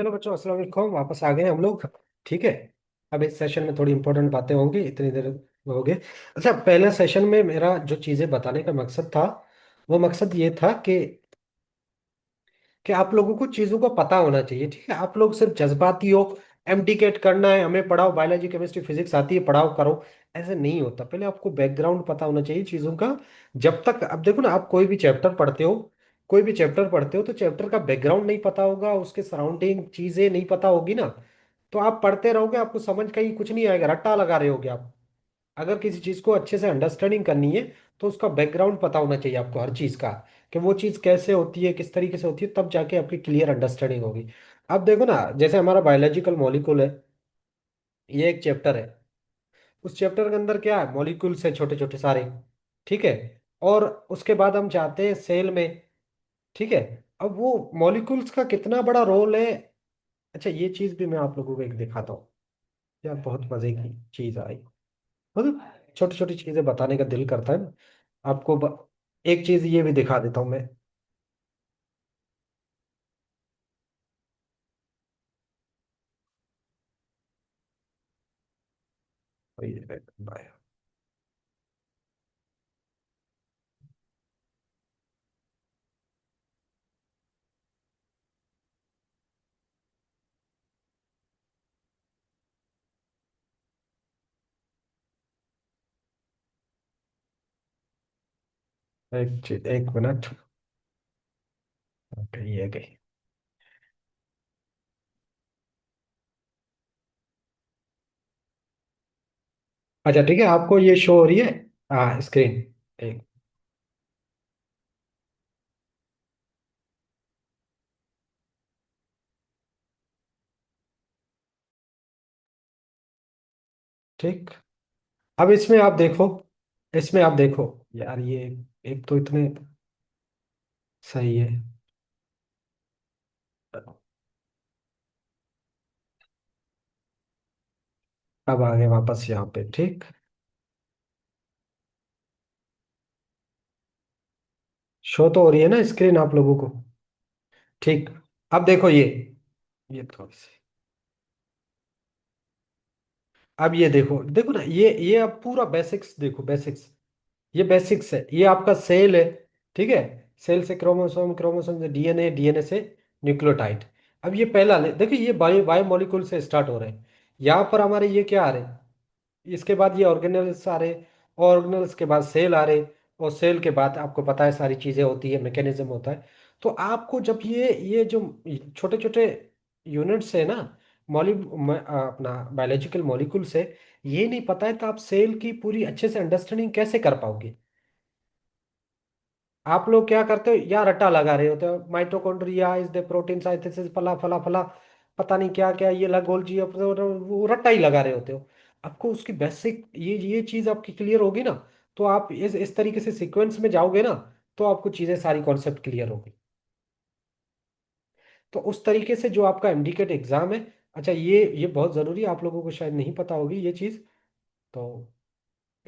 चलो बच्चों, अस्सलाम वालेकुम। वापस आ गए हम लोग। ठीक है। अब इस सेशन में थोड़ी इंपॉर्टेंट बातें होंगी, इतनी देर हो गए। अच्छा, पहले सेशन में मेरा जो चीज़ें बताने का मकसद था, वो मकसद ये था कि आप लोगों को चीज़ों का पता होना चाहिए। ठीक है, आप लोग सिर्फ जज्बाती हो, एमटीकेट करना है, हमें पढ़ाओ, बायोलॉजी केमिस्ट्री फिजिक्स आती है, पढ़ाओ करो। ऐसे नहीं होता। पहले आपको बैकग्राउंड पता होना चाहिए चीज़ों का। जब तक अब देखो ना, आप कोई भी चैप्टर पढ़ते हो, कोई भी चैप्टर पढ़ते हो, तो चैप्टर का बैकग्राउंड नहीं पता होगा, उसके सराउंडिंग चीज़ें नहीं पता होगी ना, तो आप पढ़ते रहोगे, आपको समझ कहीं कुछ नहीं आएगा, रट्टा लगा रहे होगे आप। अगर किसी चीज को अच्छे से अंडरस्टैंडिंग करनी है, तो उसका बैकग्राउंड पता होना चाहिए आपको हर चीज का, कि वो चीज कैसे होती है, किस तरीके से होती है, तब जाके आपकी क्लियर अंडरस्टैंडिंग होगी। अब देखो ना, जैसे हमारा बायोलॉजिकल मॉलिक्यूल है, ये एक चैप्टर है। उस चैप्टर के अंदर क्या है, मॉलिक्यूल्स है छोटे छोटे सारे। ठीक है। और उसके बाद हम जाते हैं सेल में। ठीक है। अब वो मॉलिक्यूल्स का कितना बड़ा रोल है। अच्छा, ये चीज भी मैं आप लोगों को एक दिखाता हूँ। यार बहुत मजे की चीज आई। मतलब छोटी छोटी चीजें बताने का दिल करता है ना आपको। एक चीज ये भी दिखा देता हूँ मैं। बाय। एक चीज, एक मिनट। ओके, ये गई। अच्छा ठीक है, आपको ये शो हो रही है। हाँ, स्क्रीन। एक। ठीक। अब इसमें आप देखो, इसमें आप देखो। यार ये एक तो इतने सही है। अब आगे वापस यहाँ पे। ठीक। शो तो हो रही है ना स्क्रीन आप लोगों को। ठीक। अब देखो ये थोड़ी सी। अब ये देखो, देखो ना, ये अब पूरा बेसिक्स देखो, बेसिक्स। ये बेसिक्स है, ये आपका सेल है। ठीक है। सेल से क्रोमोसोम, क्रोमोसोम से डीएनए, डीएनए से न्यूक्लियोटाइड। अब ये पहला देखिए, ये बायो मॉलिक्यूल से स्टार्ट हो रहे हैं। यहाँ पर हमारे ये क्या आ रहे हैं, इसके बाद ये ऑर्गेनेल्स आ रहे। ऑर्गेनेल्स के बाद सेल आ रहे। और सेल के बाद आपको पता है सारी चीज़ें होती है, मैकेनिज्म होता है। तो आपको जब ये जो छोटे छोटे यूनिट्स है ना, अपना बायोलॉजिकल मॉलिक्यूल से, ये नहीं पता है, तो आप सेल की पूरी अच्छे से अंडरस्टैंडिंग कैसे कर पाओगे। आप लोग क्या करते हो, या रट्टा लगा रहे होते हो, mitochondria is the protein synthesis, फला फला फला, पता नहीं क्या क्या, ये लगोल्जी, वो रट्टा ही लगा रहे होते हो। आपको उसकी बेसिक ये चीज आपकी क्लियर होगी ना, तो आप इस तरीके से सीक्वेंस में जाओगे ना, तो आपको चीजें सारी कॉन्सेप्ट क्लियर होगी। तो उस तरीके से जो आपका एमडीकेट एग्जाम है। अच्छा, ये बहुत जरूरी है, आप लोगों को शायद नहीं पता होगी ये चीज। तो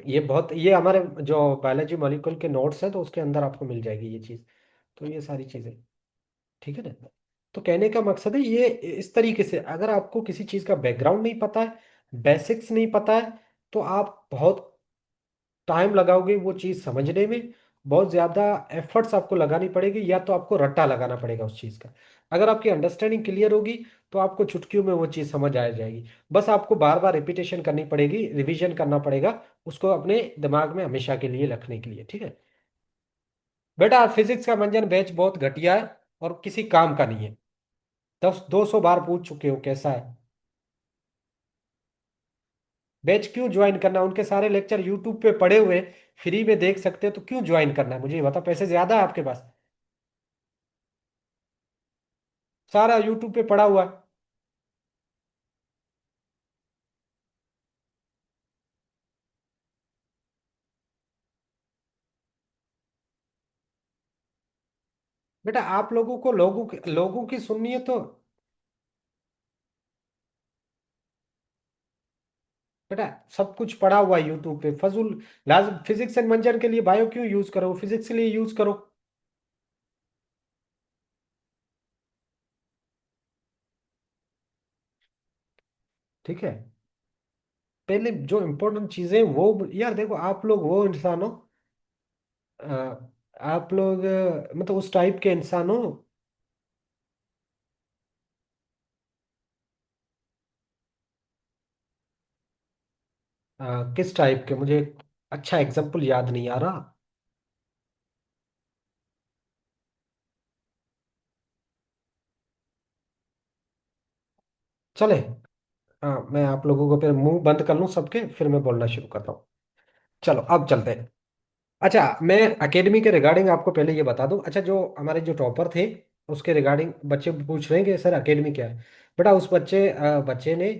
ये बहुत, ये हमारे जो बायोलॉजी मॉलिक्यूल के नोट्स हैं, तो उसके अंदर आपको मिल जाएगी ये चीज। तो ये सारी चीजें। ठीक है ना। तो कहने का मकसद है ये, इस तरीके से अगर आपको किसी चीज का बैकग्राउंड नहीं पता है, बेसिक्स नहीं पता है, तो आप बहुत टाइम लगाओगे वो चीज समझने में। बहुत ज्यादा एफर्ट्स आपको लगानी पड़ेगी, या तो आपको रट्टा लगाना पड़ेगा उस चीज का। अगर आपकी अंडरस्टैंडिंग क्लियर होगी, तो आपको चुटकियों में वो चीज समझ आ जाएगी। बस आपको बार बार रिपीटेशन करनी पड़ेगी, रिवीजन करना पड़ेगा, उसको अपने दिमाग में हमेशा के लिए रखने के लिए। ठीक है। बेटा, फिजिक्स का मंजन बैच बहुत घटिया है, और किसी काम का नहीं है। 200 बार पूछ चुके हो कैसा है। बैच क्यों ज्वाइन करना, उनके सारे लेक्चर यूट्यूब पे पड़े हुए, फ्री में देख सकते हो, तो क्यों ज्वाइन करना है, मुझे ये बता, पैसे ज्यादा है आपके पास। सारा यूट्यूब पे पड़ा हुआ है। बेटा, आप लोगों को लोगों की सुननी है तो। बेटा, सब कुछ पड़ा हुआ है यूट्यूब पे, फजूल। लाजम फिजिक्स एंड मंजन के लिए बायो क्यों यूज करो, फिजिक्स के लिए यूज करो। ठीक है। पहले जो इम्पोर्टेंट चीजें वो, यार देखो आप लोग वो इंसान हो, आप लोग मतलब उस टाइप के इंसान हो। किस टाइप के, मुझे अच्छा एग्जाम्पल याद नहीं आ रहा। चले, हाँ मैं आप लोगों को फिर मुंह बंद कर लूँ सबके, फिर मैं बोलना शुरू करता हूँ। चलो अब चलते हैं। अच्छा, मैं एकेडमी के रिगार्डिंग आपको पहले ये बता दूं। अच्छा, जो हमारे जो टॉपर थे, उसके रिगार्डिंग बच्चे पूछ रहे हैं कि सर एकेडमी क्या है। बेटा उस बच्चे ने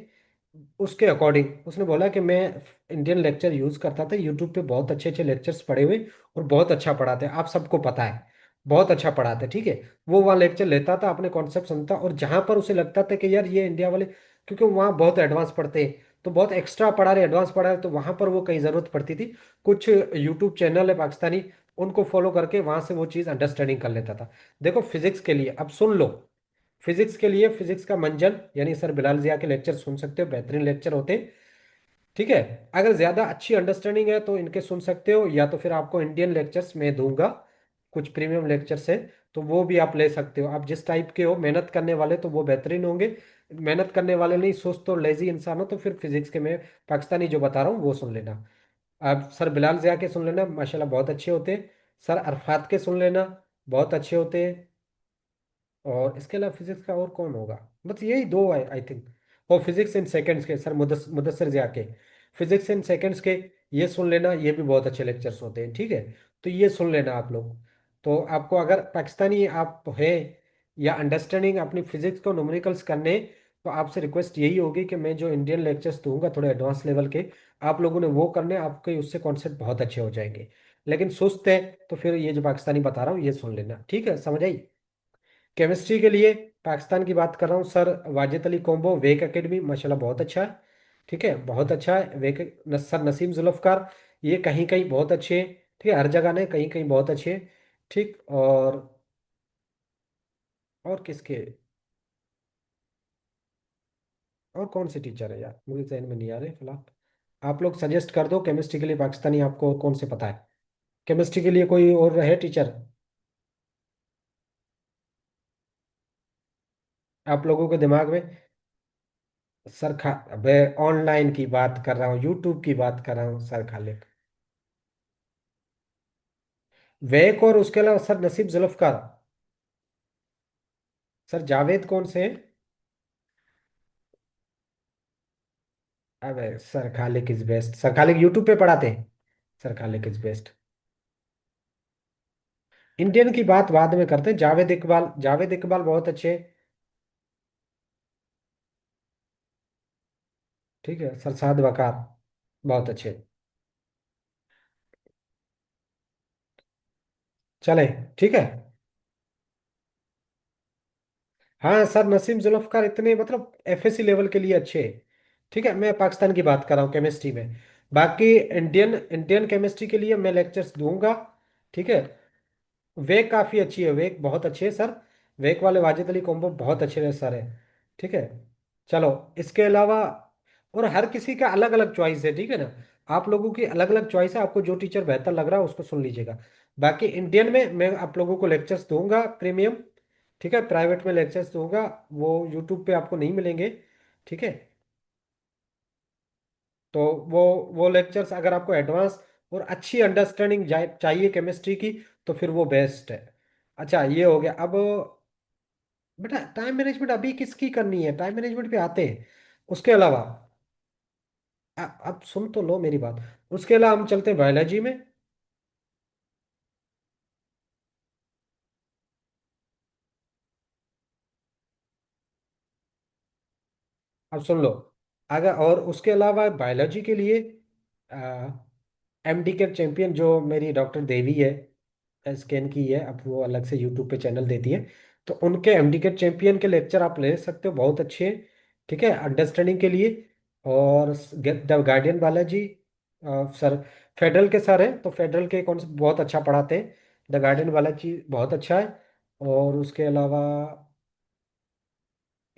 उसके अकॉर्डिंग उसने बोला कि मैं इंडियन लेक्चर यूज़ करता था, यूट्यूब पे बहुत अच्छे अच्छे लेक्चर्स पढ़े हुए, और बहुत अच्छा पढ़ाते हैं, आप सबको पता है, बहुत अच्छा पढ़ाते हैं, ठीक है। वो वहाँ लेक्चर लेता था, अपने कॉन्सेप्ट सुनता, और जहाँ पर उसे लगता था कि यार ये इंडिया वाले, क्योंकि वहाँ बहुत एडवांस पढ़ते हैं, तो बहुत एक्स्ट्रा पढ़ा रहे, एडवांस पढ़ा रहे, तो वहाँ पर वो कहीं ज़रूरत पड़ती थी, कुछ यूट्यूब चैनल है पाकिस्तानी, उनको फॉलो करके वहां से वो चीज़ अंडरस्टैंडिंग कर लेता था। देखो फिजिक्स के लिए अब सुन लो, फिजिक्स के लिए फिजिक्स का मंजन यानी सर बिलाल जिया के लेक्चर सुन सकते हो, बेहतरीन लेक्चर होते हैं, ठीक है। अगर ज़्यादा अच्छी अंडरस्टैंडिंग है तो इनके सुन सकते हो, या तो फिर आपको इंडियन लेक्चर्स मैं दूंगा, कुछ प्रीमियम लेक्चर्स है, तो वो भी आप ले सकते हो। आप जिस टाइप के हो, मेहनत करने वाले, तो वो बेहतरीन होंगे। मेहनत करने वाले नहीं, सुस्त और लेजी इंसान हो, तो फिर फिजिक्स के मैं पाकिस्तानी जो बता रहा हूँ वो सुन लेना। आप सर बिलाल ज़िया के सुन लेना, माशाल्लाह बहुत अच्छे होते हैं। सर अरफात के सुन लेना, बहुत अच्छे होते हैं। और इसके अलावा फिजिक्स का और कौन होगा, बस यही दो है आई थिंक। और फिजिक्स इन सेकंड्स के सर मुदस्सर ज़िया के, फिजिक्स इन सेकंड्स के, ये सुन लेना, ये भी बहुत अच्छे लेक्चर्स होते हैं, ठीक है। तो ये सुन लेना आप लोग। तो आपको अगर पाकिस्तानी आप है, या अंडरस्टैंडिंग अपनी फिजिक्स को न्यूमेरिकल्स करने, तो आपसे रिक्वेस्ट यही होगी कि मैं जो इंडियन लेक्चर्स दूंगा थोड़े एडवांस लेवल के, आप लोगों ने वो करने, आपके उससे कॉन्सेप्ट बहुत अच्छे हो जाएंगे। लेकिन सुस्त है तो फिर ये जो पाकिस्तानी बता रहा हूँ ये सुन लेना, ठीक है, समझ आई। केमिस्ट्री के लिए पाकिस्तान की बात कर रहा हूँ, सर वाजिद अली कॉम्बो वेक एकेडमी माशाल्लाह बहुत अच्छा है, ठीक है, बहुत अच्छा है वेक। सर नसीम जुल्फकार, ये कहीं कहीं बहुत अच्छे हैं, ठीक है, हर जगह नहीं, कहीं कहीं बहुत अच्छे हैं, ठीक। और किसके, और कौन से टीचर है यार, मुझे जहन में नहीं आ रहे फिलहाल। आप लोग सजेस्ट कर दो केमिस्ट्री के लिए पाकिस्तानी, आपको कौन से पता है केमिस्ट्री के लिए, कोई और है टीचर आप लोगों के दिमाग में। सर खा, मैं ऑनलाइन की बात कर रहा हूँ, यूट्यूब की बात कर रहा हूँ सर खालिद। वेक और उसके अलावा सर नसीब जुल्फकार। सर जावेद कौन से हैं? अबे sir Khalik is best, sir Khalik YouTube पे पढ़ाते हैं, sir Khalik is best. Indian की बात बाद में करते हैं, जावेद इकबाल, जावेद इकबाल बहुत अच्छे, ठीक है। सर साद वकार बहुत अच्छे। चले, ठीक है। हाँ सर नसीम जुल्फकार इतने मतलब एफएससी लेवल के लिए अच्छे, ठीक है। मैं पाकिस्तान की बात कर रहा हूँ केमिस्ट्री में। बाकी इंडियन इंडियन केमिस्ट्री के लिए मैं लेक्चर्स दूंगा, ठीक है। वेक काफ़ी अच्छी है, वेक बहुत अच्छी है सर, वेक वाले वाजिद अली कॉम्बो बहुत अच्छे सर है, ठीक है। चलो, इसके अलावा और हर किसी का अलग अलग चॉइस है, ठीक है ना, आप लोगों की अलग अलग चॉइस है, आपको जो टीचर बेहतर लग रहा है उसको सुन लीजिएगा। बाकी इंडियन में मैं आप लोगों को लेक्चर्स दूंगा प्रीमियम, ठीक है, प्राइवेट में लेक्चर्स दूंगा, वो यूट्यूब पे आपको नहीं मिलेंगे, ठीक है। तो वो लेक्चर्स अगर आपको एडवांस और अच्छी अंडरस्टैंडिंग चाहिए केमिस्ट्री की, तो फिर वो बेस्ट है। अच्छा ये हो गया। अब बेटा टाइम मैनेजमेंट अभी किसकी करनी है, टाइम मैनेजमेंट पे आते हैं। उसके अलावा अब सुन तो लो मेरी बात, उसके अलावा हम चलते हैं बायोलॉजी में। अब सुन लो, अगर और उसके अलावा बायोलॉजी के लिए एमडी के चैंपियन जो मेरी डॉक्टर देवी है, स्कैन की है, अब वो अलग से यूट्यूब पे चैनल देती है, तो उनके एमडीकेट चैंपियन के लेक्चर आप ले सकते हो, बहुत अच्छे हैं, ठीक है, अंडरस्टैंडिंग के लिए। और the guardian Balaji sir, federal के सर हैं, तो फेडरल के कौन से बहुत अच्छा पढ़ाते हैं, द गार्डियन बालाजी बहुत अच्छा है। और उसके अलावा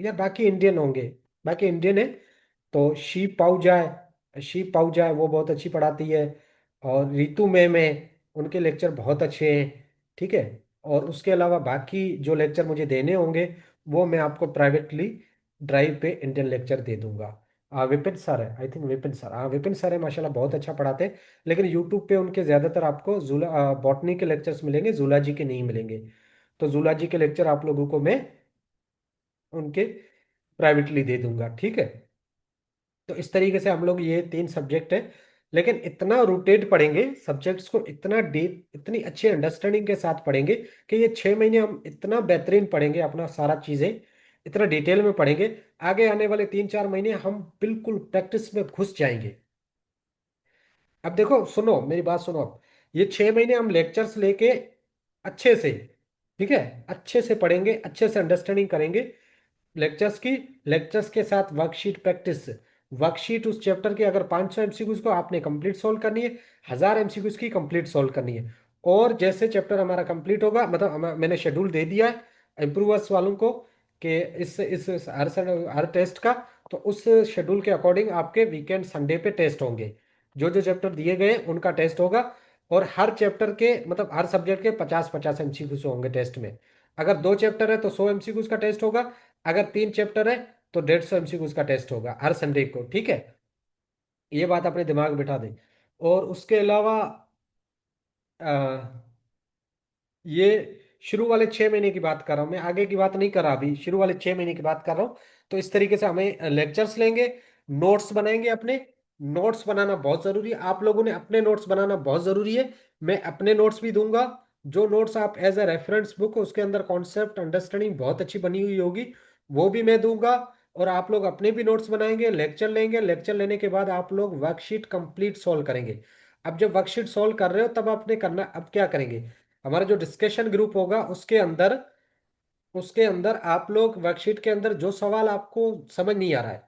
यार बाकी इंडियन होंगे, बाकी इंडियन है, तो शी पाऊजा है, वो बहुत अच्छी पढ़ाती है। और रितु मैम है, उनके लेक्चर बहुत अच्छे हैं। ठीक है। और उसके अलावा बाकी जो लेक्चर मुझे देने होंगे वो मैं आपको प्राइवेटली ड्राइव पे इंडियन लेक्चर दे दूंगा। विपिन सर है, आई थिंक विपिन सर, हाँ विपिन सर है, माशाल्लाह बहुत अच्छा पढ़ाते हैं। लेकिन यूट्यूब पे उनके ज़्यादातर आपको जूला बॉटनी के लेक्चर्स मिलेंगे, जूलॉजी के नहीं मिलेंगे। तो जूलॉजी के लेक्चर आप लोगों को मैं उनके प्राइवेटली दे दूंगा। ठीक है। तो इस तरीके से हम लोग ये तीन सब्जेक्ट है, लेकिन इतना रूटेड पढ़ेंगे सब्जेक्ट्स को, इतना डीप, इतनी अच्छी अंडरस्टैंडिंग के साथ पढ़ेंगे कि ये 6 महीने हम इतना बेहतरीन पढ़ेंगे, अपना सारा चीज़ें इतना डिटेल में पढ़ेंगे। आगे आने वाले 3-4 महीने हम बिल्कुल प्रैक्टिस में घुस जाएंगे। अब देखो, सुनो मेरी बात सुनो। अब ये 6 महीने हम लेक्चर्स लेके अच्छे से, ठीक है, अच्छे से पढ़ेंगे, अच्छे से अंडरस्टैंडिंग करेंगे लेक्चर्स की। लेक्चर्स के साथ वर्कशीट प्रैक्टिस। वर्कशीट उस चैप्टर के अगर 500 एमसीक्यूज को आपने कंप्लीट सॉल्व करनी है, 1000 एमसीक्यूज की कंप्लीट सॉल्व करनी है। और जैसे चैप्टर हमारा कंप्लीट होगा, मतलब मैंने शेड्यूल दे दिया है इम्प्रूवर्स वालों को कि इस हर टेस्ट का, तो उस शेड्यूल के अकॉर्डिंग आपके वीकेंड संडे पे टेस्ट होंगे। जो जो चैप्टर दिए गए उनका टेस्ट होगा। और हर चैप्टर के, मतलब हर सब्जेक्ट के 50-50 एमसीक्यूज होंगे टेस्ट में। अगर 2 चैप्टर है तो 100 एमसीक्यूज का टेस्ट होगा। अगर 3 चैप्टर है तो 150 एमसीक्यूज का टेस्ट होगा हर संडे को। ठीक है। ये बात अपने दिमाग में बिठा दें। और उसके अलावा ये शुरू वाले 6 महीने की बात कर रहा हूँ मैं, आगे की बात नहीं कर रहा, अभी शुरू वाले 6 महीने की बात कर रहा हूँ। तो इस तरीके से हमें लेक्चर्स लेंगे, नोट्स बनाएंगे अपने। नोट्स बनाना बहुत जरूरी है, आप लोगों ने अपने नोट्स बनाना बहुत जरूरी है। मैं अपने नोट्स भी दूंगा। जो नोट्स आप एज ए रेफरेंस बुक, उसके अंदर कॉन्सेप्ट अंडरस्टैंडिंग बहुत अच्छी बनी हुई होगी, वो भी मैं दूंगा। और आप लोग अपने भी नोट्स बनाएंगे, लेक्चर लेंगे, लेक्चर लेने के बाद आप लोग वर्कशीट कंप्लीट सॉल्व करेंगे। अब जब वर्कशीट सॉल्व कर रहे हो तब आपने करना, अब क्या करेंगे, हमारा जो डिस्कशन ग्रुप होगा उसके अंदर आप लोग वर्कशीट के अंदर जो सवाल आपको समझ नहीं आ रहा है,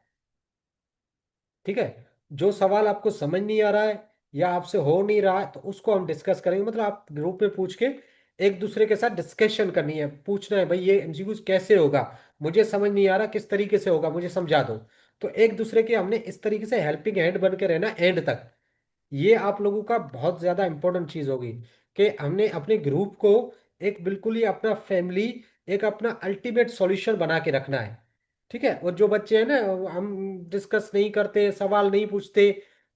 ठीक है, जो सवाल आपको समझ नहीं आ रहा है या आपसे हो नहीं रहा है, तो उसको हम डिस्कस करेंगे। मतलब आप ग्रुप में पूछ के एक दूसरे के साथ डिस्कशन करनी है, पूछना है भाई ये एमसीक्यूज कैसे होगा, मुझे समझ नहीं आ रहा, किस तरीके से होगा मुझे समझा दो। तो एक दूसरे के हमने इस तरीके से हेल्पिंग हैंड बन के रहना एंड तक। ये आप लोगों का बहुत ज्यादा इंपॉर्टेंट चीज होगी कि हमने अपने ग्रुप को एक बिल्कुल ही अपना फैमिली, एक अपना अल्टीमेट सॉल्यूशन बना के रखना है। ठीक है। और जो बच्चे हैं ना, हम डिस्कस नहीं करते, सवाल नहीं पूछते,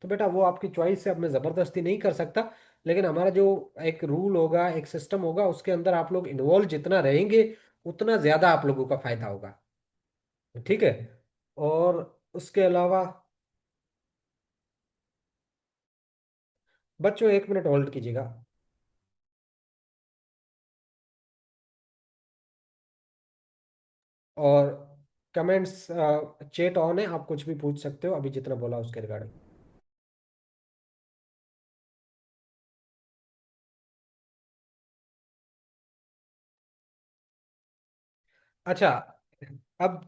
तो बेटा वो आपकी चॉइस है, अब मैं जबरदस्ती नहीं कर सकता। लेकिन हमारा जो एक रूल होगा, एक सिस्टम होगा, उसके अंदर आप लोग इन्वॉल्व जितना रहेंगे उतना ज्यादा आप लोगों का फायदा होगा। ठीक है। और उसके अलावा बच्चों, 1 मिनट होल्ड कीजिएगा। और कमेंट्स, चेट ऑन है, आप कुछ भी पूछ सकते हो अभी जितना बोला उसके रिगार्डिंग। अच्छा। अब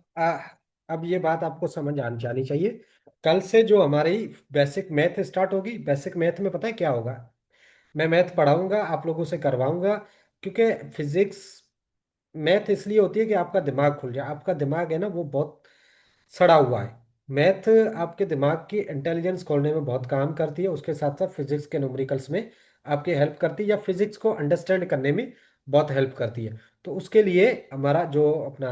अब ये बात आपको समझ आनी जानी चाहिए। कल से जो हमारी बेसिक मैथ स्टार्ट होगी, बेसिक मैथ में पता है क्या होगा, मैं मैथ पढ़ाऊंगा, आप लोगों से करवाऊंगा। क्योंकि फिजिक्स, मैथ इसलिए होती है कि आपका दिमाग खुल जाए। आपका दिमाग है ना वो बहुत सड़ा हुआ है। मैथ आपके दिमाग की इंटेलिजेंस खोलने में बहुत काम करती है, उसके साथ साथ फिजिक्स के न्यूमेरिकल्स में आपकी हेल्प करती है, या फिजिक्स को अंडरस्टैंड करने में बहुत हेल्प करती है। तो उसके लिए हमारा जो अपना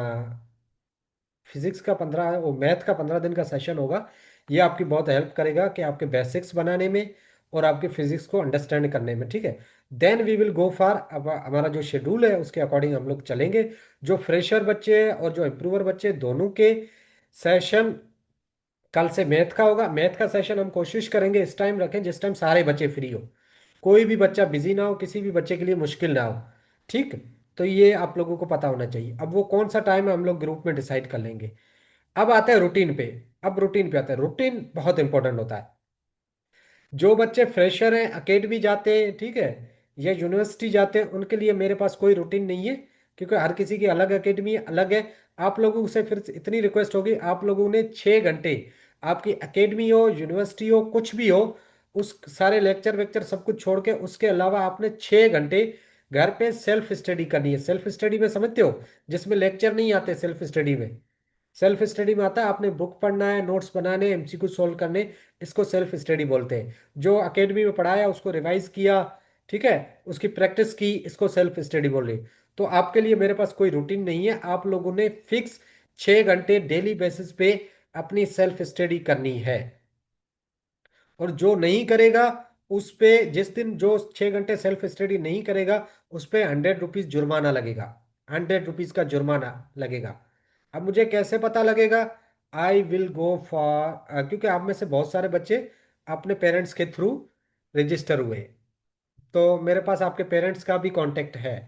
फिजिक्स का 15, वो मैथ का 15 दिन का सेशन होगा, ये आपकी बहुत हेल्प करेगा कि आपके बेसिक्स बनाने में और आपके फिजिक्स को अंडरस्टैंड करने में। ठीक है। Then we will go for, अब हमारा जो शेड्यूल है उसके अकॉर्डिंग हम लोग चलेंगे। जो फ्रेशर बच्चे हैं और जो इम्प्रूवर बच्चे, दोनों के सेशन कल से मैथ का होगा। मैथ का सेशन हम कोशिश करेंगे इस टाइम रखें जिस टाइम सारे बच्चे फ्री हो, कोई भी बच्चा बिजी ना हो, किसी भी बच्चे के लिए मुश्किल ना हो। ठीक। तो ये आप लोगों को पता होना चाहिए। अब वो कौन सा टाइम है हम लोग ग्रुप में डिसाइड कर लेंगे। अब आता है रूटीन पे। अब रूटीन पे आता है, रूटीन बहुत इंपॉर्टेंट होता है। जो बच्चे फ्रेशर हैं, अकेडमी जाते हैं, ठीक है, या यूनिवर्सिटी जाते हैं, उनके लिए मेरे पास कोई रूटीन नहीं है, क्योंकि हर किसी की अलग अकेडमी अलग है। आप लोगों से फिर इतनी रिक्वेस्ट होगी, आप लोगों ने 6 घंटे, आपकी अकेडमी हो, यूनिवर्सिटी हो, कुछ भी हो, उस सारे लेक्चर वेक्चर सब कुछ छोड़ के उसके अलावा आपने 6 घंटे घर पे सेल्फ स्टडी करनी है। सेल्फ स्टडी में समझते हो, जिसमें लेक्चर नहीं आते सेल्फ स्टडी में, सेल्फ स्टडी में आता है आपने बुक पढ़ना है, नोट्स बनाने, एमसीक्यू सोल्व करने, इसको सेल्फ स्टडी बोलते हैं। जो एकेडमी में पढ़ाया उसको रिवाइज किया, ठीक है, उसकी प्रैक्टिस की, इसको सेल्फ स्टडी बोल रही। तो आपके लिए मेरे पास कोई रूटीन नहीं है, आप लोगों ने फिक्स 6 घंटे डेली बेसिस पे अपनी सेल्फ स्टडी करनी है। और जो नहीं करेगा उस पे, जिस दिन जो 6 घंटे सेल्फ स्टडी नहीं करेगा उस पे 100 रुपीज जुर्माना लगेगा। 100 रुपीज का जुर्माना लगेगा। अब मुझे कैसे पता लगेगा? आई विल गो फॉर, क्योंकि आप में से बहुत सारे बच्चे अपने पेरेंट्स के थ्रू रजिस्टर हुए, तो मेरे पास आपके पेरेंट्स का भी कांटेक्ट है।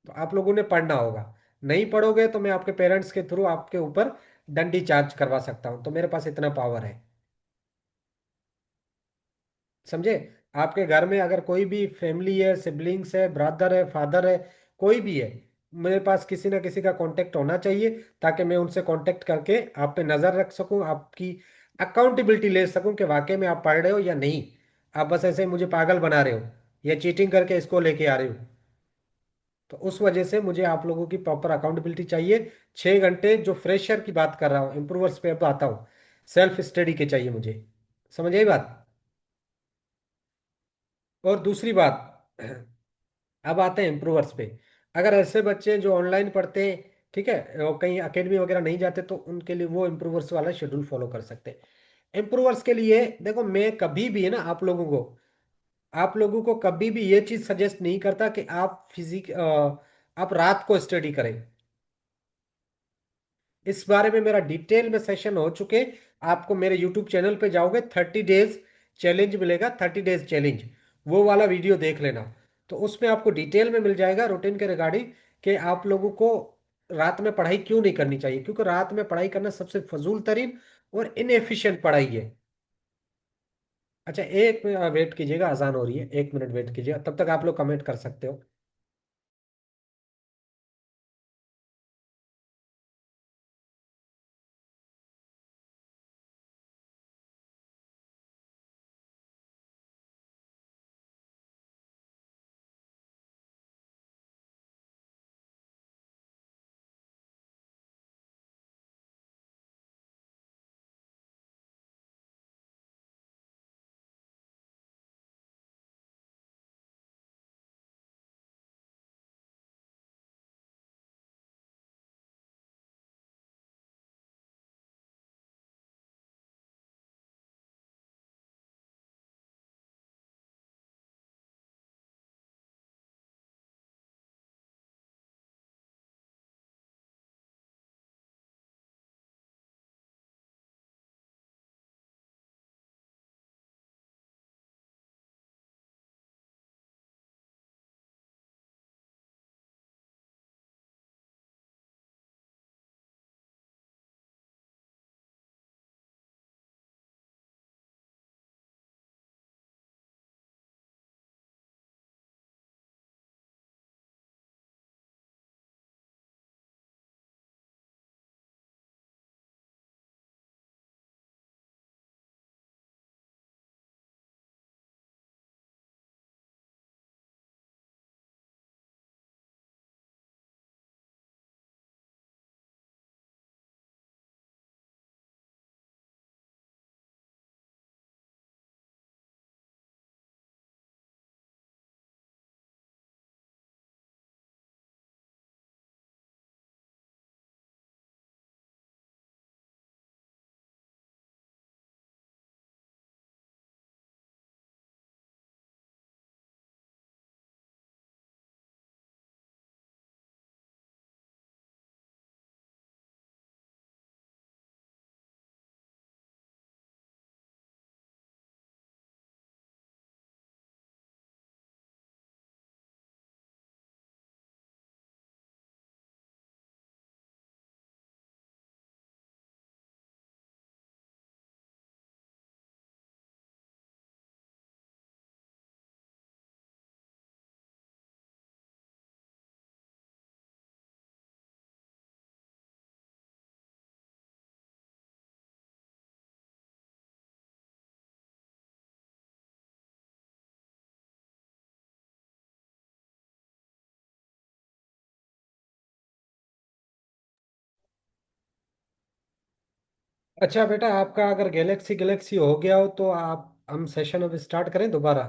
तो आप लोगों ने पढ़ना होगा। नहीं पढ़ोगे तो मैं आपके पेरेंट्स के थ्रू आपके ऊपर दंडी चार्ज करवा सकता हूं, तो मेरे पास इतना पावर है। समझे? आपके घर में अगर कोई भी फैमिली है, सिबलिंग्स है, ब्रदर है, फादर है, कोई भी है, मेरे पास किसी ना किसी का कांटेक्ट होना चाहिए, ताकि मैं उनसे कांटेक्ट करके आप पे नजर रख सकूं, आपकी अकाउंटेबिलिटी ले सकूं कि वाकई में आप पढ़ रहे हो या नहीं। आप बस ऐसे ही मुझे पागल बना रहे हो या चीटिंग करके इसको लेके आ रहे हो। तो उस वजह से मुझे आप लोगों की प्रॉपर अकाउंटेबिलिटी चाहिए। 6 घंटे जो फ्रेशर की बात कर रहा हूँ, इम्प्रूवर्स पे अब आता हूँ, सेल्फ स्टडी के चाहिए मुझे। समझ आई बात? और दूसरी बात, अब आते हैं इम्प्रूवर्स पे। अगर ऐसे बच्चे जो ऑनलाइन पढ़ते हैं, ठीक है, और कहीं एकेडमी वगैरह नहीं जाते, तो उनके लिए वो इम्प्रूवर्स वाला शेड्यूल फॉलो कर सकते हैं। इम्प्रूवर्स के लिए देखो, मैं कभी भी है ना आप लोगों को कभी भी ये चीज सजेस्ट नहीं करता कि आप रात को स्टडी करें। इस बारे में मेरा डिटेल में सेशन हो चुके। आपको मेरे यूट्यूब चैनल पे जाओगे, 30 डेज चैलेंज मिलेगा, 30 डेज चैलेंज, वो वाला वीडियो देख लेना। तो उसमें आपको डिटेल में मिल जाएगा रूटीन के रिगार्डिंग कि आप लोगों को रात में पढ़ाई क्यों नहीं करनी चाहिए, क्योंकि रात में पढ़ाई करना सबसे फजूल तरीन और इनएफिशिएंट पढ़ाई है। अच्छा, एक मिनट वेट कीजिएगा, अजान हो रही है, 1 मिनट वेट कीजिएगा, तब तक आप लोग कमेंट कर सकते हो। अच्छा बेटा, आपका अगर गैलेक्सी गैलेक्सी हो गया हो तो आप, हम सेशन अब स्टार्ट करें दोबारा।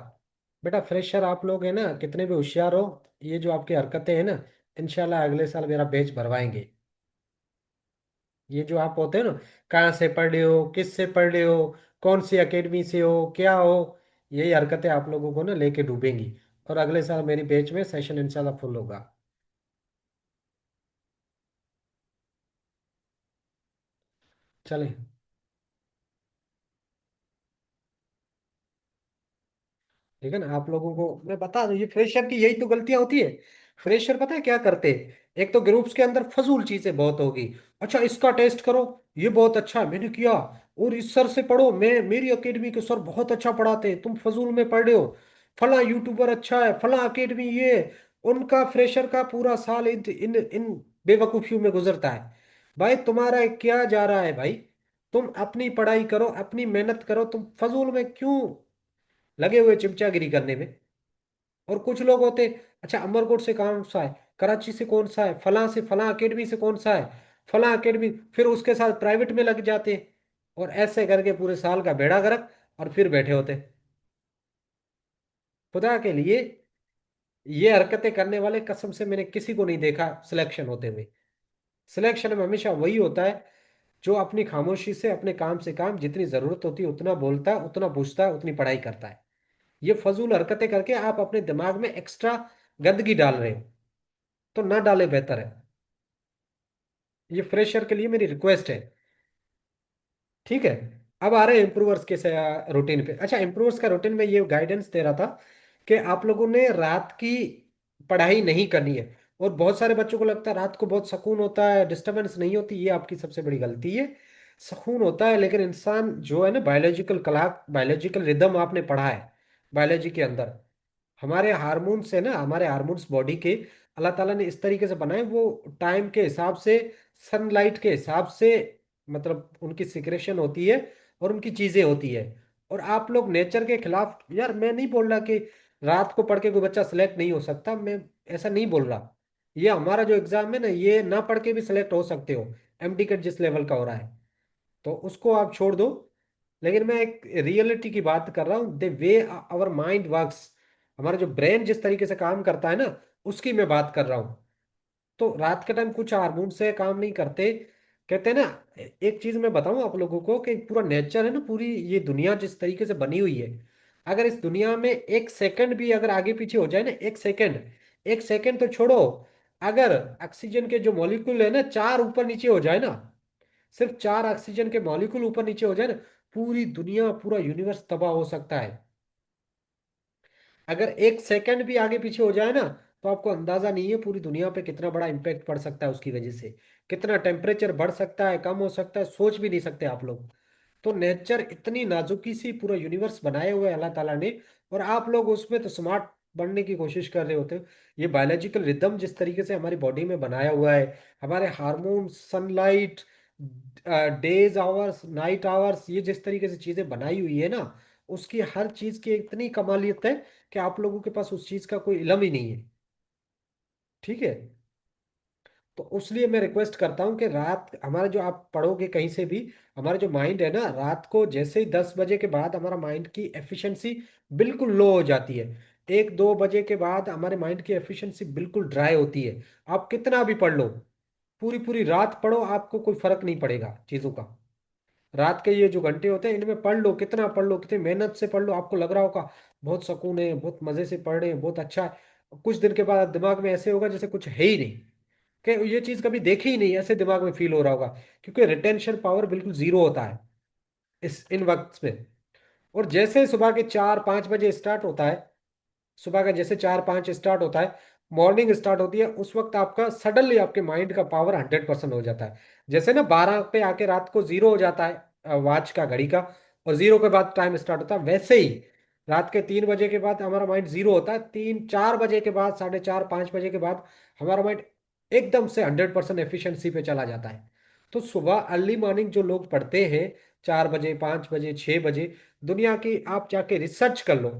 बेटा फ्रेशर आप लोग हैं ना, कितने भी होशियार हो, ये जो आपकी हरकतें हैं ना, इंशाल्लाह अगले साल मेरा बैच भरवाएंगे। ये जो आप होते हैं ना, कहाँ से पढ़ रहे हो, किस से पढ़ रहे हो, कौन सी एकेडमी से हो, क्या हो, यही हरकतें आप लोगों को ना लेके डूबेंगी। और अगले साल मेरी बैच में सेशन इंशाल्लाह फुल होगा। चलें। ठीक है ना, आप लोगों को मैं बता दूं, ये फ्रेशर की यही तो गलतियां होती है। फ्रेशर पता है क्या करते हैं? एक तो ग्रुप्स के अंदर फजूल चीजें बहुत होगी। अच्छा इसका टेस्ट करो, ये बहुत अच्छा है मैंने किया, और इस सर से पढ़ो, मैं मेरी एकेडमी के सर बहुत अच्छा पढ़ाते हैं, तुम फजूल में पढ़ रहे हो, फला यूट्यूबर अच्छा है, फला एकेडमी ये। उनका फ्रेशर का पूरा साल इन इन इन बेवकूफियों में गुजरता है। भाई तुम्हारा क्या जा रहा है भाई? तुम अपनी पढ़ाई करो, अपनी मेहनत करो, तुम फजूल में क्यों लगे हुए चिमचागिरी करने में? और कुछ लोग होते, अच्छा अमरकोट से कौन सा है, कराची से कौन सा है, फलां से फलां एकेडमी से कौन सा है, फलां एकेडमी, फिर उसके साथ प्राइवेट में लग जाते। और ऐसे करके पूरे साल का बेड़ा गर्क, और फिर बैठे होते। खुदा के लिए, ये हरकतें करने वाले कसम से मैंने किसी को नहीं देखा सिलेक्शन होते हुए। सिलेक्शन में हमेशा वही होता है जो अपनी खामोशी से, अपने काम से काम, जितनी जरूरत होती है उतना बोलता है, उतना पूछता है, उतनी पढ़ाई करता है। ये फजूल हरकतें करके आप अपने दिमाग में एक्स्ट्रा गंदगी डाल रहे हो, तो ना डाले बेहतर है। ये फ्रेशर के लिए मेरी रिक्वेस्ट है। ठीक है। अब आ रहे हैं इम्प्रूवर्स के रूटीन पे। अच्छा इम्प्रूवर्स का रूटीन में ये गाइडेंस दे रहा था कि आप लोगों ने रात की पढ़ाई नहीं करनी है। और बहुत सारे बच्चों को लगता है रात को बहुत सुकून होता है, डिस्टरबेंस नहीं होती, ये आपकी सबसे बड़ी गलती है। सुकून होता है, लेकिन इंसान जो है ना, बायोलॉजिकल क्लॉक, बायोलॉजिकल रिदम आपने पढ़ा है बायोलॉजी के अंदर। हमारे हार्मोन्स है ना, हमारे हार्मोन्स बॉडी के अल्लाह ताला ने इस तरीके से बनाए, वो टाइम के हिसाब से, सनलाइट के हिसाब से, मतलब उनकी सिक्रेशन होती है और उनकी चीजें होती है। और आप लोग नेचर के खिलाफ, यार मैं नहीं बोल रहा कि रात को पढ़ के कोई बच्चा सिलेक्ट नहीं हो सकता, मैं ऐसा नहीं बोल रहा। ये हमारा जो एग्जाम है ना, ये ना पढ़ के भी सिलेक्ट हो सकते हो, एमडी जिस लेवल का हो रहा है, तो उसको आप छोड़ दो। लेकिन मैं एक रियलिटी की बात कर रहा हूँ, the way our mind works, हमारा जो ब्रेन जिस तरीके से काम करता है ना, उसकी मैं बात कर रहा हूँ। तो रात के टाइम कुछ हार्मोन से काम नहीं करते। कहते हैं ना, एक चीज मैं बताऊं आप लोगों को कि पूरा नेचर है ना, पूरी ये दुनिया जिस तरीके से बनी हुई है, अगर इस दुनिया में एक सेकंड भी अगर आगे पीछे हो जाए ना, एक सेकंड, एक सेकंड तो छोड़ो, अगर ऑक्सीजन के जो मॉलिक्यूल है ना, चार ऊपर नीचे हो जाए ना, सिर्फ चार ऑक्सीजन के मॉलिक्यूल ऊपर नीचे हो जाए ना, पूरी दुनिया, पूरा यूनिवर्स तबाह हो सकता है। अगर एक सेकंड भी आगे पीछे हो जाए ना, तो आपको अंदाजा नहीं है पूरी दुनिया पे कितना बड़ा इंपैक्ट पड़ सकता है उसकी वजह से। कितना टेम्परेचर बढ़ सकता है, कम हो सकता है, सोच भी नहीं सकते आप लोग। तो नेचर इतनी नाजुकी सी पूरा यूनिवर्स बनाए हुए है अल्लाह ताला ने, और आप लोग उसमें तो स्मार्ट बनने की कोशिश कर रहे होते हो। ये बायोलॉजिकल रिदम जिस तरीके से हमारी बॉडी में बनाया हुआ है, हमारे hormone, sunlight, days hours, night hours, ये जिस तरीके से चीजें बनाई हुई है ना, उसकी हर चीज की इतनी कमालियत है कि आप लोगों के पास उस चीज का कोई इलम ही नहीं है। ठीक है। तो इसलिए मैं रिक्वेस्ट करता हूँ कि रात हमारा जो आप पढ़ोगे कहीं से भी, हमारा जो माइंड है ना, रात को जैसे ही 10 बजे के बाद हमारा माइंड की एफिशिएंसी बिल्कुल लो हो जाती है। 1-2 बजे के बाद हमारे माइंड की एफिशिएंसी बिल्कुल ड्राई होती है। आप कितना भी पढ़ लो, पूरी पूरी रात पढ़ो, आपको कोई फर्क नहीं पड़ेगा चीज़ों का। रात के ये जो घंटे होते हैं, इनमें पढ़ लो, कितना पढ़ लो, कितनी मेहनत से पढ़ लो, आपको लग रहा होगा बहुत सुकून है, बहुत मजे से पढ़ रहे हैं, बहुत अच्छा है। कुछ दिन के बाद दिमाग में ऐसे होगा जैसे कुछ है ही नहीं, कि ये चीज कभी देखी ही नहीं, ऐसे दिमाग में फील हो रहा होगा। क्योंकि रिटेंशन पावर बिल्कुल जीरो होता है इस इन वक्त में। और जैसे सुबह के 4-5 बजे स्टार्ट होता है, सुबह का जैसे 4-5 स्टार्ट होता है, मॉर्निंग स्टार्ट होती है, उस वक्त आपका सडनली आपके माइंड का पावर 100% हो जाता है। जैसे ना 12 पे आके रात को जीरो हो जाता है वॉच का, घड़ी का, और जीरो के बाद टाइम स्टार्ट होता है, वैसे ही रात के 3 बजे के बाद हमारा माइंड जीरो होता है, 3-4 बजे के बाद, 4:30-5 बजे के बाद हमारा माइंड एकदम से 100% एफिशिएंसी पे चला जाता है। तो सुबह अर्ली मॉर्निंग जो लोग पढ़ते हैं, 4 बजे, 5 बजे, 6 बजे, दुनिया की आप जाके रिसर्च कर लो,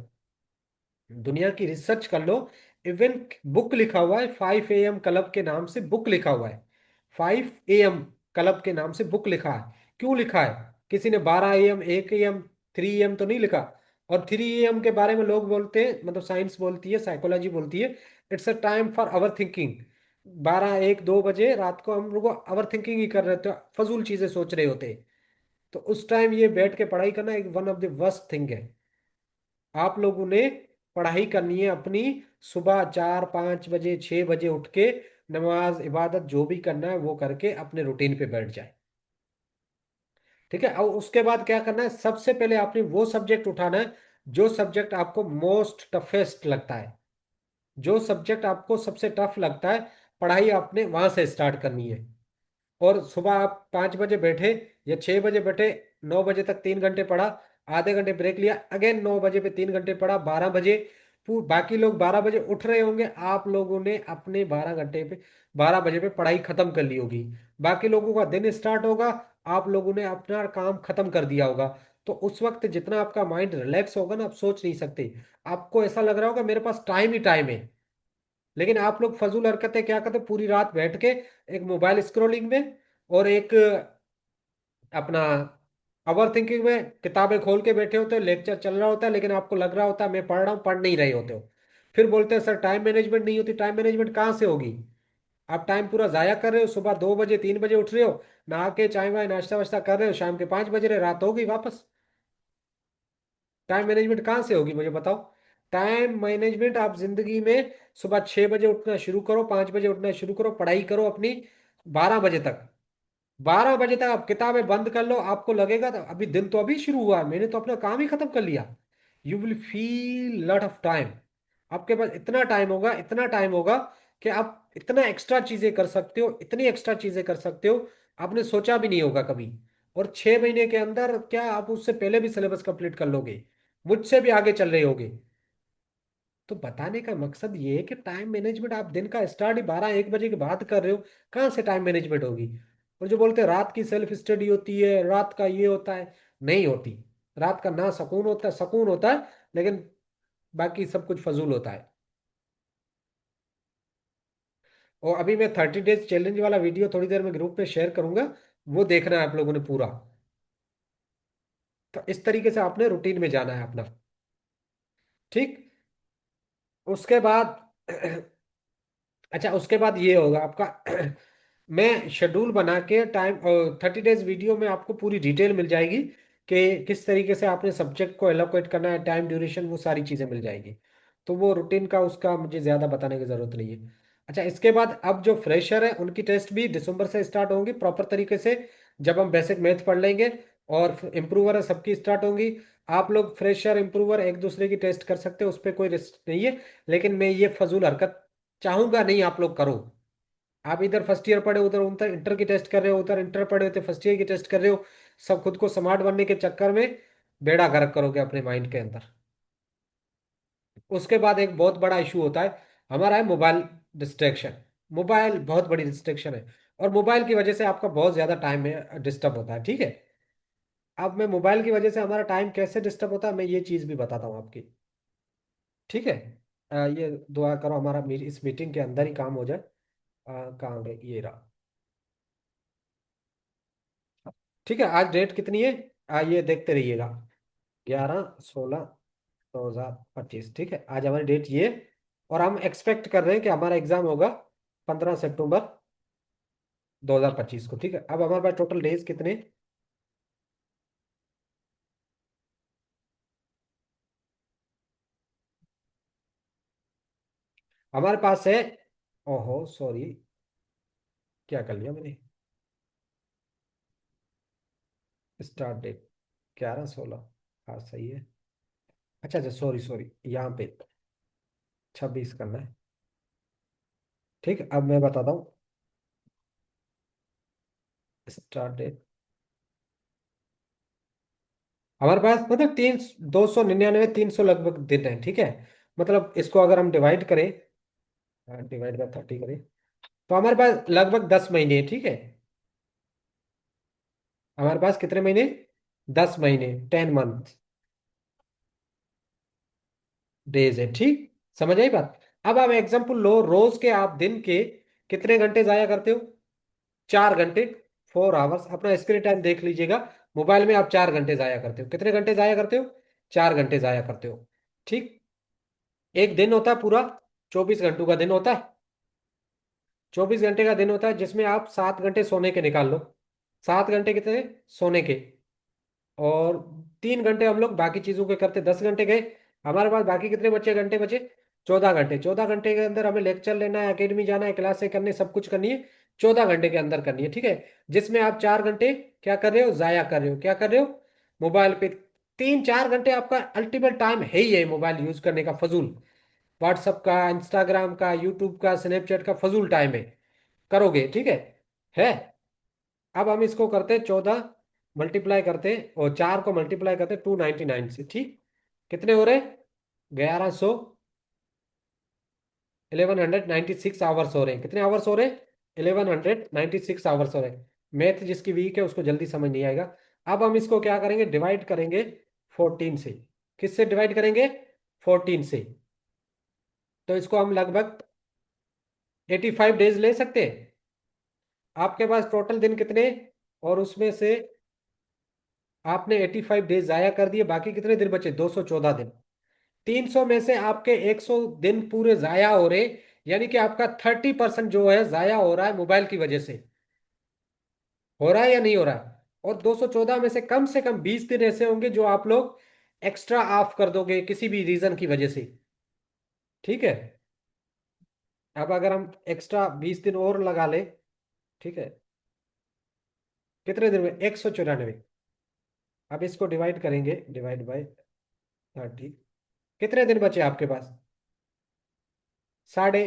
दुनिया की रिसर्च कर लो। इवन बुक लिखा हुआ है, 5 AM क्लब के नाम से बुक लिखा हुआ है, 5 AM क्लब के नाम से बुक लिखा है क्यों लिखा है? किसी ने 12 AM, 1 AM, 3 AM तो नहीं लिखा। और 3 AM के बारे में लोग बोलते हैं, मतलब साइंस बोलती है, साइकोलॉजी बोलती है, it's a time for our thinking. 12, 1, 2 बजे रात को हम लोग अवर थिंकिंग ही कर रहे थे, फजूल चीजें सोच रहे होते हैं। तो उस टाइम ये बैठ के पढ़ाई करना एक one of the worst thing है। आप लोगों ने पढ़ाई करनी है अपनी, सुबह 4, 5 बजे, 6 बजे उठ के नमाज इबादत जो भी करना है वो करके अपने रूटीन पे बैठ जाए। ठीक है। और उसके बाद क्या करना है, सबसे पहले आपने वो सब्जेक्ट उठाना है जो सब्जेक्ट आपको मोस्ट टफेस्ट लगता है। जो सब्जेक्ट आपको सबसे टफ लगता है, पढ़ाई आपने वहां से स्टार्ट करनी है। और सुबह आप 5 बजे बैठे या 6 बजे बैठे, 9 बजे तक 3 घंटे पढ़ा, आधे घंटे ब्रेक लिया, अगेन 9 बजे पे 3 घंटे पढ़ा, 12 बजे। बाकी लोग 12 बजे उठ रहे होंगे, आप लोगों ने अपने 12 घंटे पे 12 बजे पे पढ़ाई खत्म कर ली होगी। बाकी लोगों का दिन स्टार्ट होगा, आप लोगों ने अपना काम खत्म कर दिया होगा। तो उस वक्त जितना आपका माइंड रिलैक्स होगा ना, आप सोच नहीं सकते। आपको ऐसा लग रहा होगा मेरे पास टाइम ही टाइम है। लेकिन आप लोग फजूल हरकतें क्या करते, पूरी रात बैठ के एक मोबाइल स्क्रॉलिंग में और एक अपना ओवर थिंकिंग में किताबें खोल के बैठे होते हो, लेक्चर चल रहा होता है लेकिन आपको लग रहा होता है मैं पढ़ रहा हूँ, पढ़ नहीं रहे होते हो। फिर बोलते हैं सर टाइम मैनेजमेंट नहीं होती। टाइम मैनेजमेंट कहाँ से होगी? आप टाइम पूरा जाया कर रहे हो, सुबह 2 बजे 3 बजे उठ रहे हो, नहा के चाय वाय नाश्ता वाश्ता कर रहे हो, शाम के 5 बज रहे, रात हो गई वापस। टाइम मैनेजमेंट कहाँ से होगी मुझे बताओ? टाइम मैनेजमेंट आप जिंदगी में सुबह 6 बजे उठना शुरू करो, 5 बजे उठना शुरू करो, पढ़ाई करो अपनी 12 बजे तक। 12 बजे तक आप किताबें बंद कर लो, आपको लगेगा तो अभी दिन तो अभी शुरू हुआ है, मैंने तो अपना काम ही खत्म कर लिया। You will feel lot of time. आपके पास इतना टाइम होगा, इतना टाइम होगा कि आप इतना एक्स्ट्रा चीजें कर सकते हो, इतनी एक्स्ट्रा चीजें कर सकते हो आपने सोचा भी नहीं होगा कभी। और 6 महीने के अंदर क्या आप उससे पहले भी सिलेबस कंप्लीट कर लोगे, मुझसे भी आगे चल रहे होगे। तो बताने का मकसद ये है कि टाइम मैनेजमेंट आप दिन का स्टार्ट ही 12, 1 बजे के बाद कर रहे हो, कहाँ से टाइम मैनेजमेंट होगी? और जो बोलते हैं रात की सेल्फ स्टडी होती है, रात का ये होता है, नहीं होती। रात का ना सुकून होता है, सुकून होता है, लेकिन बाकी सब कुछ फजूल होता है। और अभी मैं 30 डेज चैलेंज वाला वीडियो थोड़ी देर में ग्रुप पे शेयर करूंगा, वो देखना है आप लोगों ने पूरा। तो इस तरीके से आपने रूटीन में जाना है अपना। ठीक। उसके बाद अच्छा, उसके बाद ये होगा आपका मैं शेड्यूल बना के टाइम 30 डेज वीडियो में आपको पूरी डिटेल मिल जाएगी कि किस तरीके से आपने सब्जेक्ट को एलोकेट करना है, टाइम ड्यूरेशन, वो सारी चीज़ें मिल जाएंगी। तो वो रूटीन का उसका मुझे ज़्यादा बताने की ज़रूरत नहीं है। अच्छा, इसके बाद अब जो फ्रेशर है उनकी टेस्ट भी दिसंबर से स्टार्ट होंगी प्रॉपर तरीके से, जब हम बेसिक मैथ पढ़ लेंगे। और इम्प्रूवर है सबकी स्टार्ट होंगी। आप लोग फ्रेशर इम्प्रूवर एक दूसरे की टेस्ट कर सकते हो, उस पर कोई रिस्क नहीं है। लेकिन मैं ये फजूल हरकत चाहूंगा नहीं आप लोग करो। आप इधर फर्स्ट ईयर पढ़े, उधर उधर इंटर की टेस्ट कर रहे हो, उधर इंटर पढ़े होते फर्स्ट ईयर की टेस्ट कर रहे हो। सब खुद को स्मार्ट बनने के चक्कर में बेड़ा गर्क करोगे अपने माइंड के अंदर। उसके बाद एक बहुत बड़ा इशू होता है हमारा, है मोबाइल डिस्ट्रैक्शन। मोबाइल बहुत बड़ी डिस्ट्रैक्शन है, और मोबाइल की वजह से आपका बहुत ज्यादा टाइम में डिस्टर्ब होता है। ठीक है। अब मैं मोबाइल की वजह से हमारा टाइम कैसे डिस्टर्ब होता है मैं ये चीज भी बताता हूँ आपकी। ठीक है। ये दुआ करो हमारा इस मीटिंग के अंदर ही काम हो जाए। कहाँ गए, ये रहा। ठीक है, आज डेट कितनी है? ये देखते रहिएगा। 11/16/2025। ठीक है, आज हमारी डेट ये। और हम एक्सपेक्ट कर रहे हैं कि हमारा एग्जाम होगा 15 सितंबर 2025 को। ठीक है, अब हमारे पास टोटल डेज कितने? हमारे पास है, ओहो सॉरी, क्या कर लिया मैंने, स्टार्ट डेट 11/16। हाँ सही है। अच्छा अच्छा, सॉरी सॉरी, यहाँ पे 26 करना है। ठीक है, अब मैं बताता हूँ स्टार्ट डेट। हमारे पास मतलब 299, 300 लगभग दिन है। ठीक है। मतलब इसको अगर हम डिवाइड करें, डिवाइड बाय 30 करें, तो हमारे पास लगभग 10 महीने है। ठीक है। हमारे पास कितने महीने? 10 महीने, 10 मंथ डेज है। ठीक। समझ आई बात? अब आप एग्जाम्पल लो, रोज के आप दिन के कितने घंटे जाया करते हो? 4 घंटे। 4 आवर्स अपना स्क्रीन टाइम देख लीजिएगा। मोबाइल में आप 4 घंटे जाया करते हो, कितने घंटे जाया करते हो? 4 घंटे जाया करते हो। ठीक। एक दिन होता है पूरा, 24 घंटों का दिन होता है। 24 घंटे का दिन होता है जिसमें आप 7 घंटे सोने के निकाल लो। 7 घंटे कितने सोने के, और 3 घंटे हम लोग बाकी चीजों के करते, 10 घंटे गए। हमारे पास बाकी कितने बचे, घंटे बचे? 14 घंटे। 14 घंटे के अंदर हमें लेक्चर लेना है, एकेडमी जाना है, क्लासें करनी, सब कुछ करनी है। 14 घंटे के अंदर करनी है, ठीक है। जिसमें आप 4 घंटे क्या कर रहे हो, जाया कर रहे हो, क्या कर रहे हो? मोबाइल पे। 3-4 घंटे आपका अल्टीमेट टाइम है ही है मोबाइल यूज करने का, फजूल। व्हाट्सअप का, इंस्टाग्राम का, यूट्यूब का, स्नैपचैट का फजूल टाइम है। करोगे, ठीक है। अब हम इसको करते 14 मल्टीप्लाई करते, और 4 को मल्टीप्लाई करते 299 से, ठीक। कितने हो रहे? 1100, 1196 आवर्स हो रहे हैं। कितने आवर्स हो रहे हैं? 1196 आवर्स हो रहे हैं। मैथ जिसकी वीक है उसको जल्दी समझ नहीं आएगा। अब हम इसको क्या करेंगे, डिवाइड करेंगे 14 से। किससे डिवाइड करेंगे? 14 से। तो इसको हम लगभग 85 डेज ले सकते हैं। आपके पास टोटल दिन कितने, और उसमें से आपने 85 डेज जाया कर दिए, बाकी कितने दिन बचे? 214 दिन। 300 में से आपके 100 दिन पूरे जाया हो रहे, यानी कि आपका 30% जो है जाया हो रहा है मोबाइल की वजह से। हो रहा है या नहीं हो रहा है? और 214 में से कम 20 दिन ऐसे होंगे जो आप लोग एक्स्ट्रा ऑफ कर दोगे किसी भी रीजन की वजह से। ठीक है। अब अगर हम एक्स्ट्रा 20 दिन और लगा ले, ठीक है, कितने दिन में? 194। अब इसको डिवाइड करेंगे, डिवाइड बाय 30। कितने दिन बचे आपके पास? साढ़े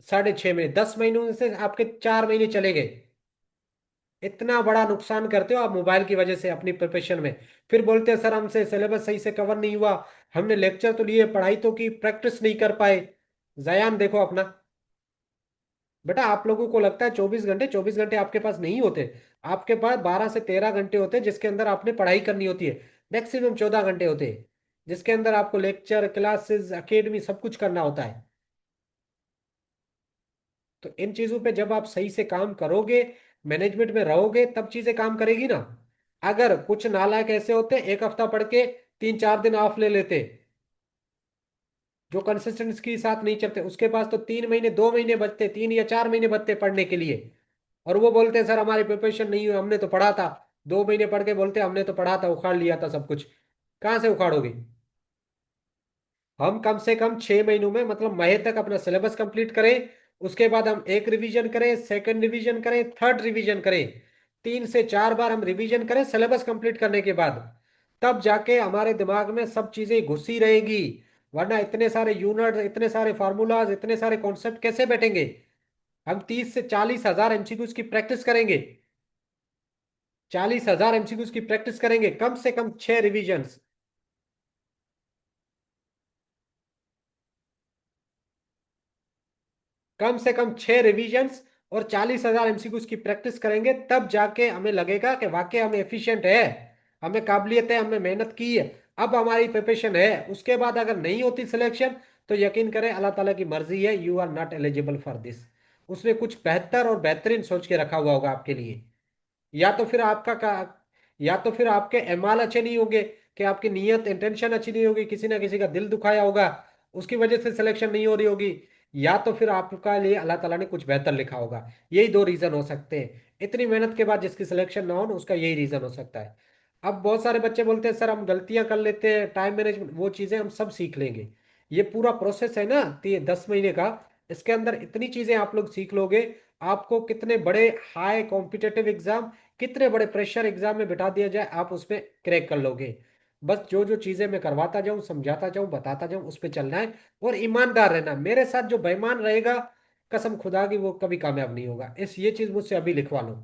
साढ़े 6 महीने। 10 महीनों से आपके 4 महीने चले गए। इतना बड़ा नुकसान करते हो आप मोबाइल की वजह से अपनी प्रिपरेशन में। फिर बोलते हैं सर हमसे सिलेबस सही से कवर नहीं हुआ, हमने लेक्चर तो लिए, पढ़ाई तो की, प्रैक्टिस नहीं कर पाए। जयान देखो अपना। बेटा आप लोगों को लगता है 24 घंटे, 24 घंटे आपके पास नहीं होते। आपके पास 12 से 13 घंटे होते हैं जिसके अंदर आपने पढ़ाई करनी होती है। मैक्सिमम 14 घंटे होते हैं जिसके अंदर आपको लेक्चर, क्लासेस, अकेडमी सब कुछ करना होता है। तो इन चीजों पे जब आप सही से काम करोगे, मैनेजमेंट में रहोगे, तब चीजें काम करेगी ना। अगर कुछ नालायक ऐसे होते, एक हफ्ता पढ़ के 3-4 दिन ऑफ ले लेते, जो कंसिस्टेंसी के साथ नहीं चलते, उसके पास तो 3 महीने, 2 महीने बचते, 3 या 4 महीने बचते पढ़ने के लिए। और वो बोलते सर हमारी प्रिपरेशन नहीं हुई, हमने तो पढ़ा था। 2 महीने पढ़ के बोलते हमने तो पढ़ा था, उखाड़ लिया था सब कुछ। कहाँ से उखाड़ोगे? हम कम से कम 6 महीनों में, मतलब मई तक अपना सिलेबस कंप्लीट करें। उसके बाद हम एक रिवीजन करें, सेकंड रिवीजन करें, थर्ड रिवीजन करें। 3 से 4 बार हम रिवीजन करें सिलेबस कंप्लीट करने के बाद। तब जाके हमारे दिमाग में सब चीजें घुसी रहेगी। वरना इतने सारे यूनिट, इतने सारे फार्मूलाज, इतने सारे कॉन्सेप्ट कैसे बैठेंगे? हम 30 से 40 हजार एमसीक्यूज की प्रैक्टिस करेंगे। 40 हजार एमसीक्यूज की प्रैक्टिस करेंगे, कम से कम 6 रिवीजन। कम से कम 6 रिवीजन्स और 40 हजार एमसीक्यूज की प्रैक्टिस करेंगे, तब जाके हमें लगेगा कि वाकई हम एफिशिएंट है, हमें काबिलियत है, हमने मेहनत की है। अब हमारी प्रिपरेशन है। उसके बाद अगर नहीं होती सिलेक्शन, तो यकीन करें अल्लाह ताला की मर्जी है, you are not eligible for this. उसमें कुछ बेहतर और बेहतरीन सोच के रखा हुआ होगा आपके लिए। या तो फिर या तो फिर आपके एमाल अच्छे नहीं होंगे, कि आपकी नीयत इंटेंशन अच्छी नहीं होगी, किसी ना किसी का दिल दुखाया होगा, उसकी वजह से सिलेक्शन नहीं हो रही होगी। या तो फिर आपका लिए अल्लाह ताला ने कुछ बेहतर लिखा होगा। यही दो रीजन हो सकते हैं। इतनी मेहनत के बाद जिसकी सिलेक्शन ना हो ना, उसका यही रीजन हो सकता है। अब बहुत सारे बच्चे बोलते हैं सर हम गलतियां कर लेते हैं, टाइम मैनेजमेंट, वो चीजें हम सब सीख लेंगे। ये पूरा प्रोसेस है ना, 10 महीने का, इसके अंदर इतनी चीजें आप लोग सीख लोगे। आपको कितने बड़े हाई कॉम्पिटेटिव एग्जाम, कितने बड़े प्रेशर एग्जाम में बिठा दिया जाए, आप उसमें क्रैक कर लोगे। बस जो जो चीजें मैं करवाता जाऊं, समझाता जाऊं, बताता जाऊं, उस पर चलना है। और ईमानदार रहना। मेरे साथ जो बेईमान रहेगा, कसम खुदा की वो कभी कामयाब नहीं होगा। ये चीज मुझसे अभी लिखवा लो।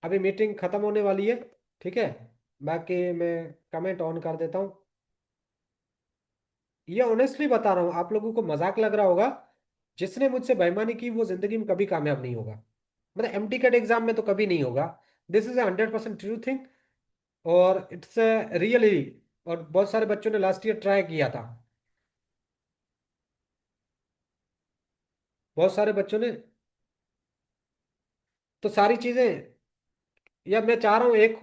अभी मीटिंग खत्म होने वाली है, ठीक है। बाकी मैं कमेंट ऑन कर देता हूँ। ये ऑनेस्टली बता रहा हूँ, आप लोगों को मजाक लग रहा होगा। जिसने मुझसे बेईमानी की वो जिंदगी में कभी कामयाब नहीं होगा। मतलब एमटी कैट एग्जाम में तो कभी नहीं होगा। This is 100% true thing. और इट्स रियली। और बहुत सारे बच्चों ने लास्ट ईयर ट्राई किया था। बहुत सारे बच्चों ने तो सारी चीजें, या मैं चाह रहा हूँ एक